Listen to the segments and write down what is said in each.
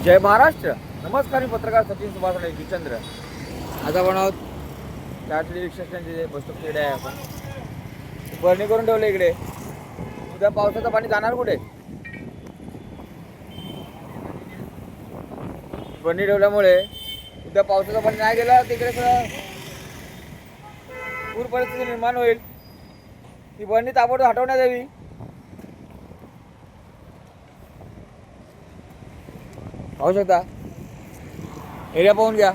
जय महाराष्ट्र. नमस्कार. मी पत्रकार सचिन सुभाष जुचंद्र. आज आपण आहोत चारची रिक्षा स्टँडचे बस स्टॉप तिकडे आहे. आपण बरणी करून ठेवलं इकडे. उद्या पावसाचं पाणी जाणार कुठे? बरणी ठेवल्यामुळे उद्या पावसाचं पाणी नाही गेलं तिकडे पूर परिस्थिती निर्माण होईल. ती बरणी ताबडतोब हटवण्यात यावी. पाहू शकता, एरिया पाहून घ्या.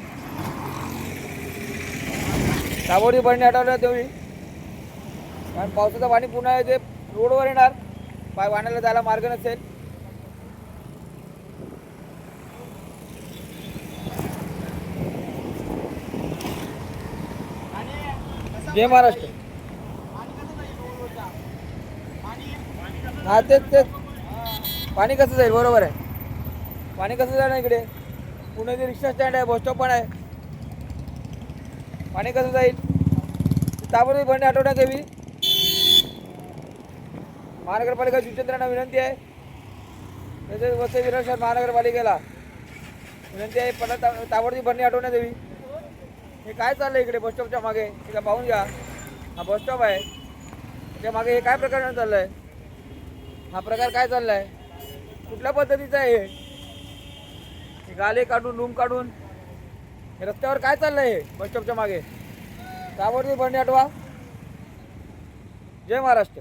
ताबडतोब बरणी हटवण्यात यावी, कारण पावसाचं पाणी पुन्हा येते रोडवर येणार. वाहनाला जायला मार्ग नसेल. जय महाराष्ट्र. हा तेच पाणी कसं जाईल? बरोबर आहे. पाणी कसं जाईल इकडे? पुण्याची रिक्षा स्टँड आहे, बस स्टॉप पण आहे. पाणी कसं जाईल? ताबडतोब बरणी हटवण्यात यावी. महानगरपालिका जुचंद्रांना विनंती आहे. तसेच वसई विरार शहर महानगरपालिकेला विनंती आहे, ताबडतोब बरणी हटवण्यात यावी. हे काय चाललं इकडे बस स्टॉपच्या मागे? हे पाहून घ्या. हा बस स्टॉप आहे, त्याच्या मागे हे काय प्रकरण चाललं आहे? हा प्रकार काय चालला आहे? कुठल्या पद्धतीचा आहे हे? गाले काढून, रूम काढून हे रस्त्यावर काय चाललं आहे? बस स्टॉपच्या मागे ताबडतोब बरणी हटवा. जय महाराष्ट्र.